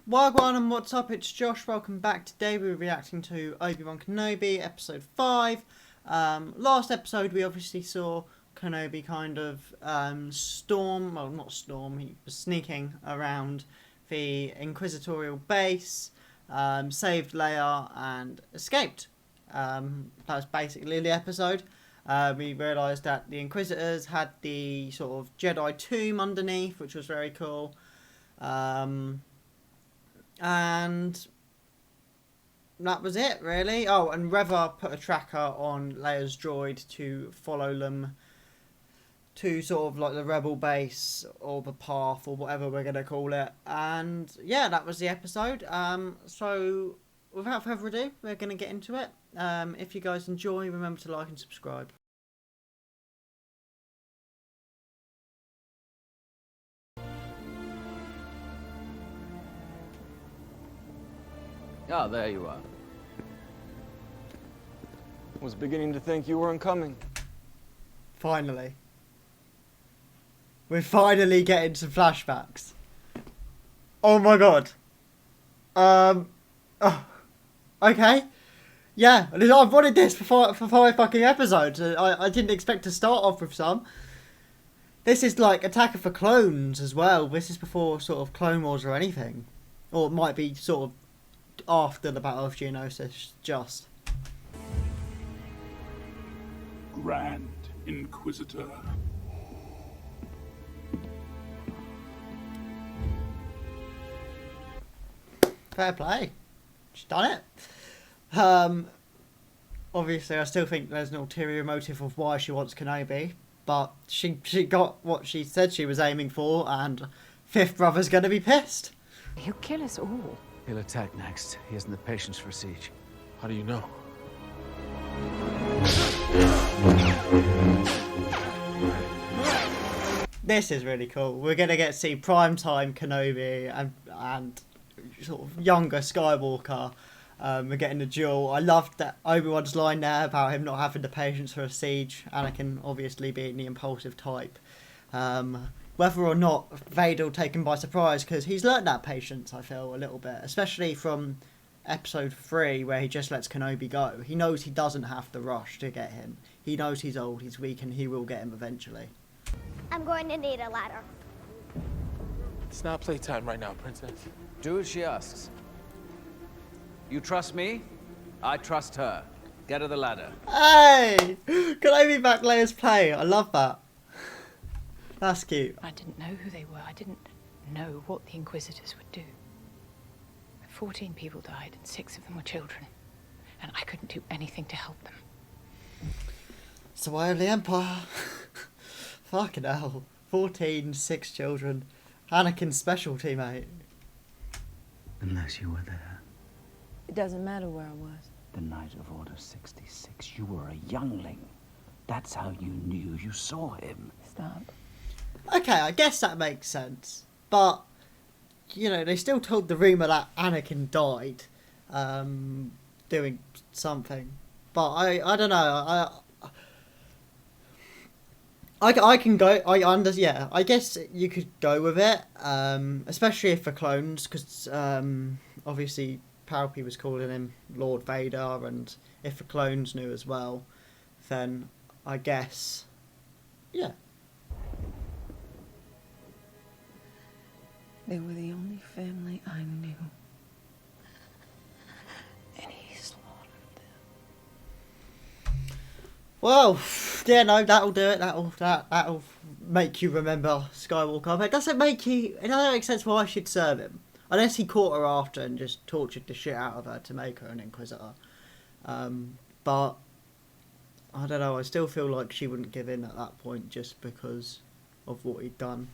Wagwan and what's up, it's Josh, welcome back. Today we're reacting to Obi Wan Kenobi, episode 5. Last episode we obviously saw Kenobi kind of he was sneaking around the Inquisitorial base, saved Leia and escaped. That was basically the episode. We realised that the Inquisitors had the sort of Jedi tomb underneath, which was very cool. And that was it, really. Oh, and Reva put a tracker on Leia's droid to follow them to sort of like the rebel base or the path or whatever we're going to call it. And yeah, that was the episode. So without further ado, we're going to get into it. If you guys enjoy, remember to like and subscribe. Ah, there you are. Was beginning to think you weren't coming. Finally. We're finally getting some flashbacks. Oh my god. Oh, okay. Yeah, I've wanted this for five fucking episodes. I didn't expect to start off with some. This is like Attack of the Clones as well. This is before sort of Clone Wars or anything. Or it might be sort of after the Battle of Geonosis, just. Grand Inquisitor. Fair play. She's done it. Obviously, I still think there's an ulterior motive of why she wants Kenobi, but she got what she said she was aiming for, and Fifth Brother's gonna be pissed. He'll kill us all. He'll attack next. He hasn't the patience for a siege. How do you know? This is really cool. We're gonna get to see primetime Kenobi and sort of younger Skywalker. We're getting a duel. I loved that Obi-Wan's line there about him not having the patience for a siege. Anakin obviously being the impulsive type. Whether or not Vader will take him by surprise, because he's learned that patience, I feel, a little bit. Especially from episode 3, where he just lets Kenobi go. He knows he doesn't have to rush to get him. He knows he's old, he's weak, and he will get him eventually. I'm going to need a ladder. It's not playtime right now, Princess. Do as she asks. You trust me? I trust her. Get her the ladder. Hey! Kenobi back Leia's play. I love that. That's cute. I didn't know who they were. I didn't know what the Inquisitors would do. 14 people died, and 6 of them were children. And I couldn't do anything to help them. It's the way of the Empire. Fucking hell. 14, 6 children. Anakin's specialty, mate. Unless you were there. It doesn't matter where I was. The night of Order 66, you were a youngling. That's how you knew you saw him. Stop. Okay, I guess that makes sense. But, you know, they still told the rumour that Anakin died doing something. But I don't know. I can go. Yeah, I guess you could go with it. Especially if for clones, because obviously Palpy was calling him Lord Vader, and if the clones knew as well, then I guess, yeah. They were the only family I knew. And he slaughtered them. Well, yeah, no, that'll do it. That'll make you remember Skywalker. But it doesn't make sense why I should serve him. Unless he caught her after and just tortured the shit out of her to make her an Inquisitor. But I don't know, I still feel like she wouldn't give in at that point just because of what he'd done.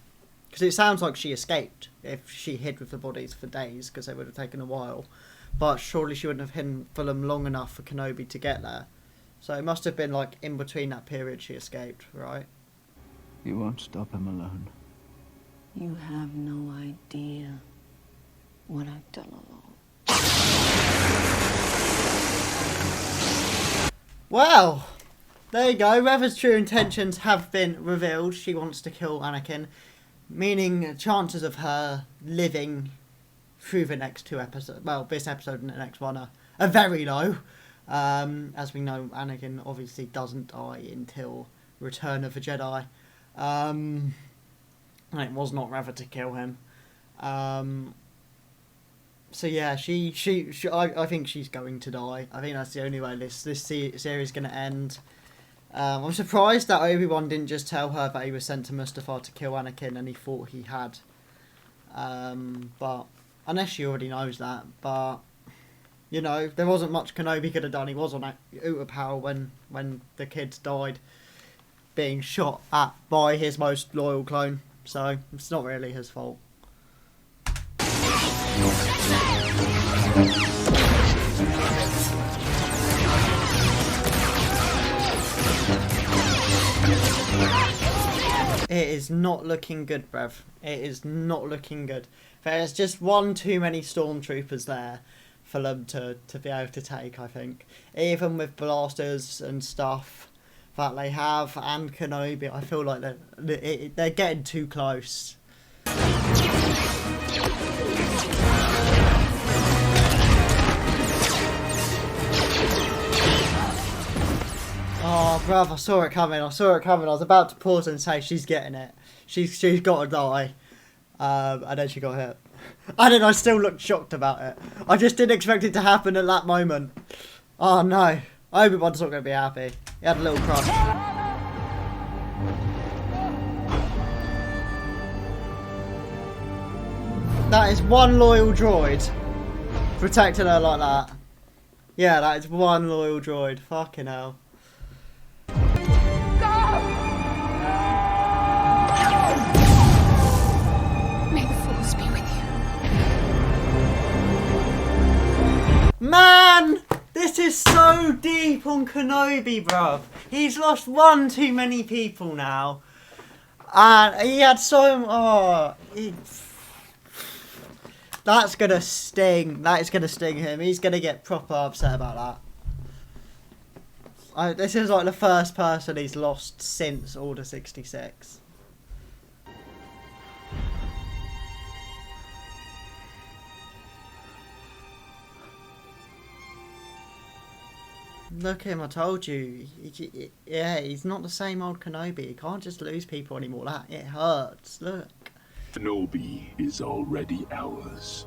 Because it sounds like she escaped if she hid with the bodies for days, because they would have taken a while. But surely she wouldn't have hidden for them long enough for Kenobi to get there. So it must have been like in between that period she escaped, right? You won't stop him alone. You have no idea what I've done alone. Well, there you go. Reva's true intentions have been revealed. She wants to kill Anakin, meaning chances of her living through the next 2 episodes. Well, this episode and the next one are very low. As we know, Anakin obviously doesn't die until Return of the Jedi. And it was not Reva to kill him. So yeah, I think she's going to die. I think that's the only way this series is going to end. I'm surprised that Obi Wan didn't just tell her that he was sent to Mustafar to kill Anakin, and he thought he had. But unless she already knows that, but you know, there wasn't much Kenobi could have done. He was on Utapau when the kids died, being shot at by his most loyal clone. So it's not really his fault. It is not looking good, bruv. It is not looking good. There's just one too many stormtroopers there for them to be able to take, I think. Even with blasters and stuff that they have, and Kenobi, I feel like they're getting too close. Oh, bruv, I saw it coming. I was about to pause and say she's getting it. She's got to die. And then she got hit. And then I still looked shocked about it. I just didn't expect it to happen at that moment. Oh no. Obi-Wan's not going to be happy. He had a little crush. That is one loyal droid protecting her like that. Yeah, that is one loyal droid. Fucking hell. Man, this is so deep on Kenobi, bruv. He's lost one too many people now. And he had so... that's going to sting. That is going to sting him. He's going to get proper upset about that. This is like the first person he's lost since Order 66. Look at him, I told you. Yeah, he's not the same old Kenobi. He can't just lose people anymore. It hurts. Look. Kenobi is already ours.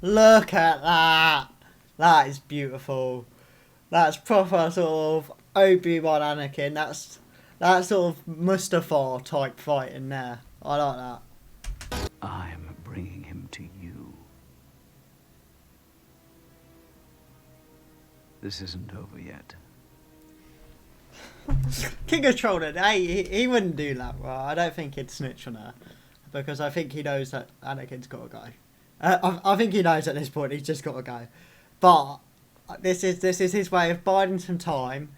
Look at that. That is beautiful. That's proper sort of Obi Wan Anakin. That's sort of Mustafar type fight in there. I like that. I'm bringing him to you. This isn't over yet. King of Trolling, hey, he wouldn't do that. Well, I don't think he'd snitch on her, because I think he knows that Anakin's got to go. I think he knows at this point he's just got to go. But this is his way of biding some time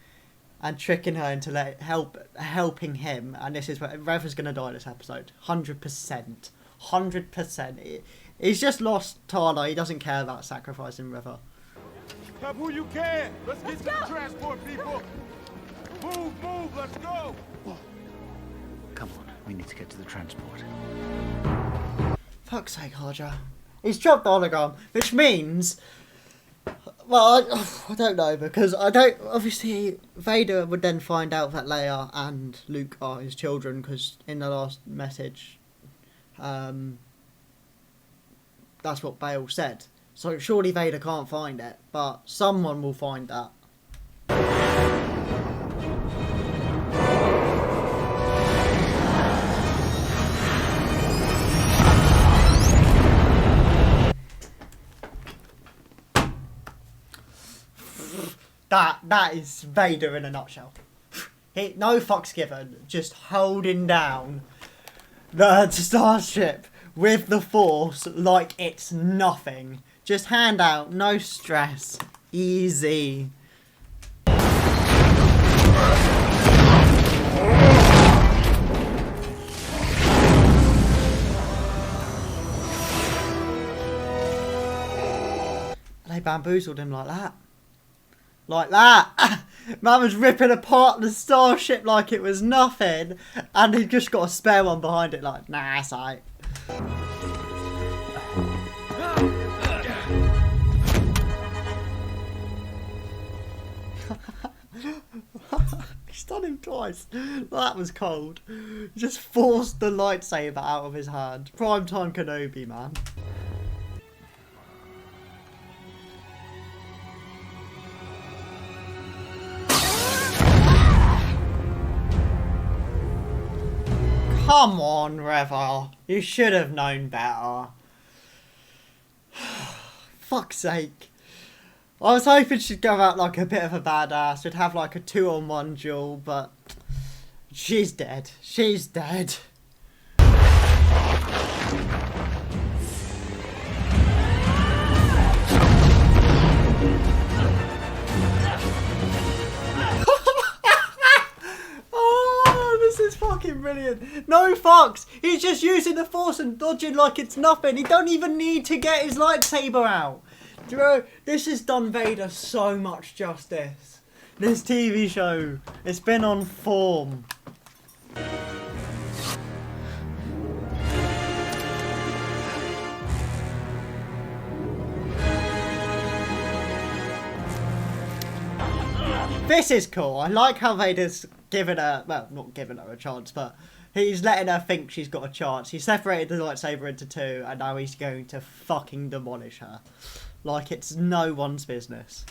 and tricking her into helping him. And this is where Reva's going to die this episode, 100%. 100%. He's just lost Tana. He doesn't care about sacrificing Reva. Help who you can. Let's get to the transport, people. Move, let's go. Come on, we need to get to the transport. Fuck's sake, Harja. He's dropped the hologram, which means... Well, I don't know, because obviously, Vader would then find out that Leia and Luke are his children, because in the last message... that's what Bale said. So surely Vader can't find it, but someone will find that. That is Vader in a nutshell. No fucks given, just holding down the starship with the Force like it's nothing. Just hand out, no stress, easy. They bamboozled him like that. Like that! Man was ripping apart the starship like it was nothing, and he just got a spare one behind it like, nah, that's alright. He's done him twice. That was cold. He just forced the lightsaber out of his hand. Primetime Kenobi, man. Come on, Reva. You should have known better. Fuck's sake. I was hoping she'd go out like a bit of a badass. We'd have like a 2-on-1 duel, but she's dead. She's dead. Oh, this is fucking brilliant. No fucks. He's just using the Force and dodging like it's nothing. He don't even need to get his lightsaber out. Bro, this has done Vader so much justice. This TV show, it's been on form. This is cool. I like how Vader's given her, well, not giving her a chance, but he's letting her think she's got a chance. He separated the lightsaber into two, and now he's going to fucking demolish her. Like it's no one's business.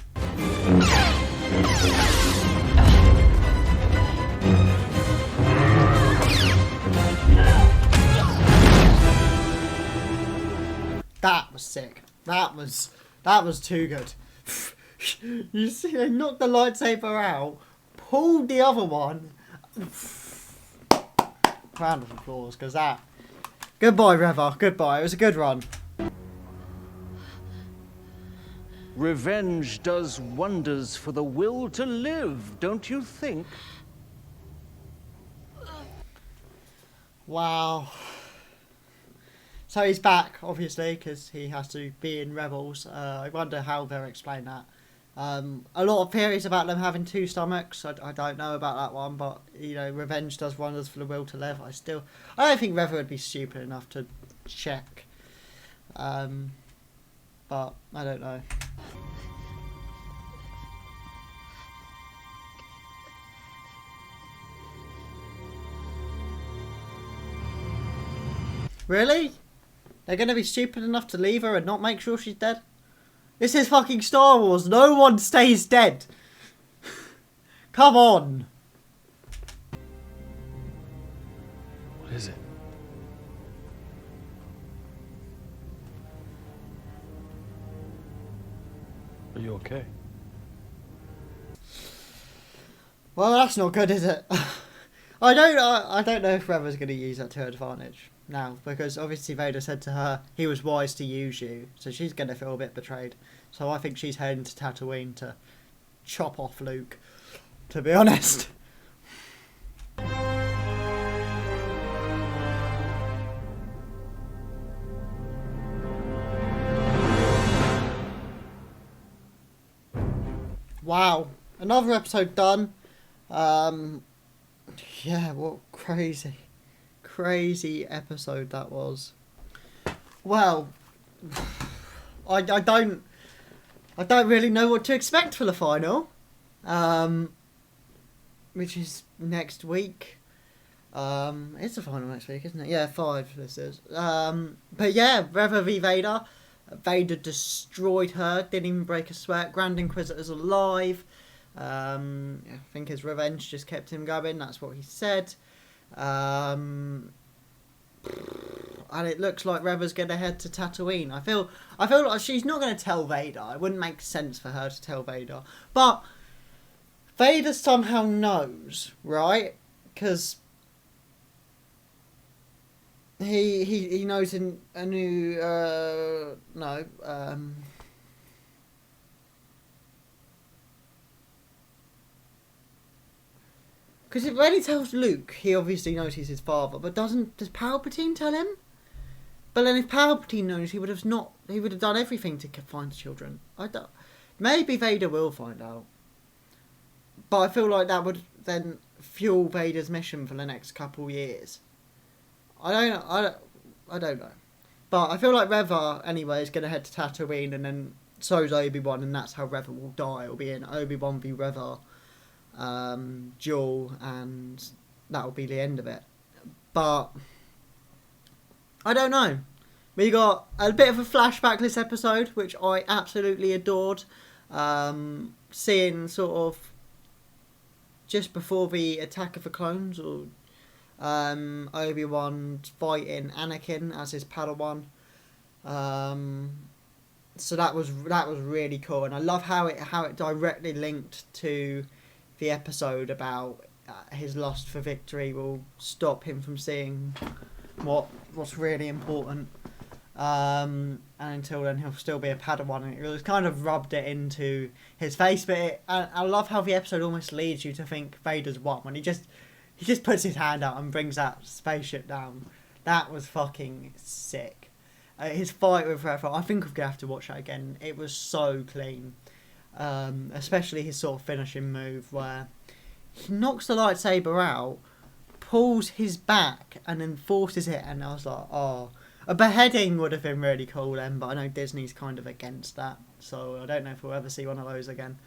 That was sick. That was too good. You see, they knocked the lightsaber out, pulled the other one. Round of applause, because that. Goodbye, Reva. Goodbye. It was a good run. Revenge does wonders for the will to live, don't you think? Wow. So he's back, obviously, because he has to be in Rebels. I wonder how they'll explain that. A lot of theories about them having two stomachs. I don't know about that one, but, you know, revenge does wonders for the will to live. I don't think Reva would be stupid enough to check. But I don't know. Really? They're going to be stupid enough to leave her and not make sure she's dead? This is fucking Star Wars. No one stays dead. Come on. What is it? Are you okay? Well, that's not good, is it? I don't know if Reva's going to use that to her advantage now, because obviously Vader said to her he was wise to use you, so she's going to feel a bit betrayed. So I think she's heading to Tatooine to chop off Luke, to be honest. Wow, another episode done. Yeah, what crazy episode that was. Well, I don't really know what to expect for the final, which is next week. It's the final next week, isn't it? Yeah, 5 this is. But yeah, Reva v Vader. Vader destroyed her, didn't even break a sweat. Grand Inquisitor's alive. I think his revenge just kept him going. That's what he said. And it looks like Reva's going to head to Tatooine. I feel like she's not going to tell Vader. It wouldn't make sense for her to tell Vader. But Vader somehow knows, right? Because he knows in a new because when he tells Luke, he obviously knows he's his father, but does Palpatine tell him? But then if Palpatine knows, he would have done everything to find the children. Maybe Vader will find out. But I feel like that would then fuel Vader's mission for the next couple years. I don't know. But I feel like Reva, anyway, is going to head to Tatooine, and then so's Obi-Wan, and that's how Reva will die. It'll be an Obi-Wan v Reva duel, and that'll be the end of it. But I don't know. We got a bit of a flashback this episode, which I absolutely adored. Seeing sort of just before the Attack of the Clones, or Obi-Wan fighting Anakin as his Padawan. So that was really cool, and I love how it directly linked to the episode about his lust for victory will stop him from seeing what's really important. And until then, he'll still be a Padawan, and it was kind of rubbed it into his face. But I love how the episode almost leads you to think Vader's won when he just puts his hand out and brings that spaceship down. That was fucking sick. His fight with Reva, I think I'm gonna have to watch that again. It was so clean, especially his sort of finishing move where he knocks the lightsaber out, pulls his back, and then forces it. And I was like, oh. A beheading would have been really cool then, but I know Disney's kind of against that, so I don't know if we'll ever see one of those again.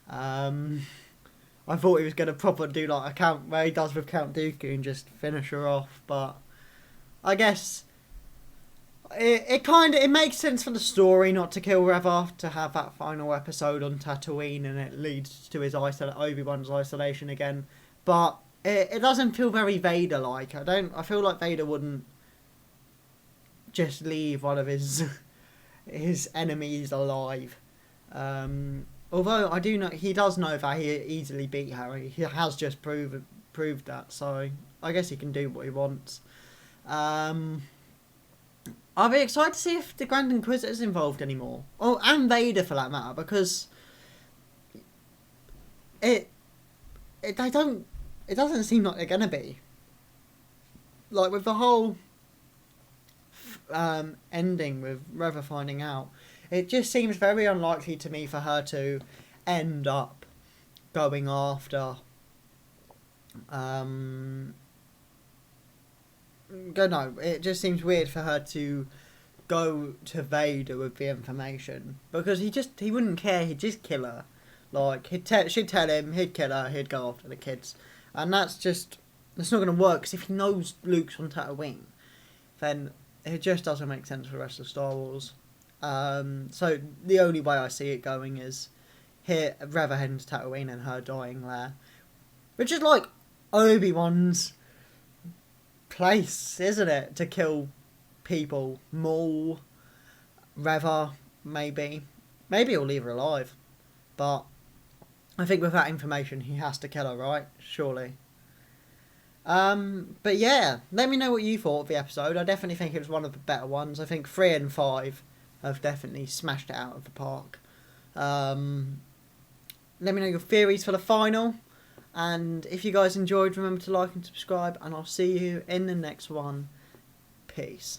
I thought he was going to proper do like a count where he does with Count Dooku and just finish her off, but I guess it makes sense for the story not to kill Reva, to have that final episode on Tatooine, and it leads to his Obi-Wan's isolation again. But it doesn't feel very Vader-like. I feel like Vader wouldn't just leave one of his enemies alive. Although I do know he does know that he easily beat her. He has just proved that, so I guess he can do what he wants. I'll be excited to see if the Grand Inquisitor's involved anymore. Oh, and Vader for that matter, because it doesn't seem like they're gonna be. Like with the whole ending with Reva finding out, it just seems very unlikely to me for her to end up going after it just seems weird for her to go to Vader with the information, because he wouldn't care, he'd just kill her. Like she'd tell him, he'd kill her, he'd go after the kids, and that's not going to work, because if he knows Luke's on Tatooine, then it just doesn't make sense for the rest of Star Wars. So the only way I see it going is Reva heading to Tatooine and her dying there, which is like Obi-Wan's place, isn't it, to kill people? Maul, Reva, maybe he'll leave her alive, but I think with that information he has to kill her, right? Surely. But yeah, let me know what you thought of the episode. I definitely think it was one of the better ones. I think 3 and 5 have definitely smashed it out of the park. Let me know your theories for the final, and if you guys enjoyed, remember to like and subscribe, and I'll see you in the next one. Peace.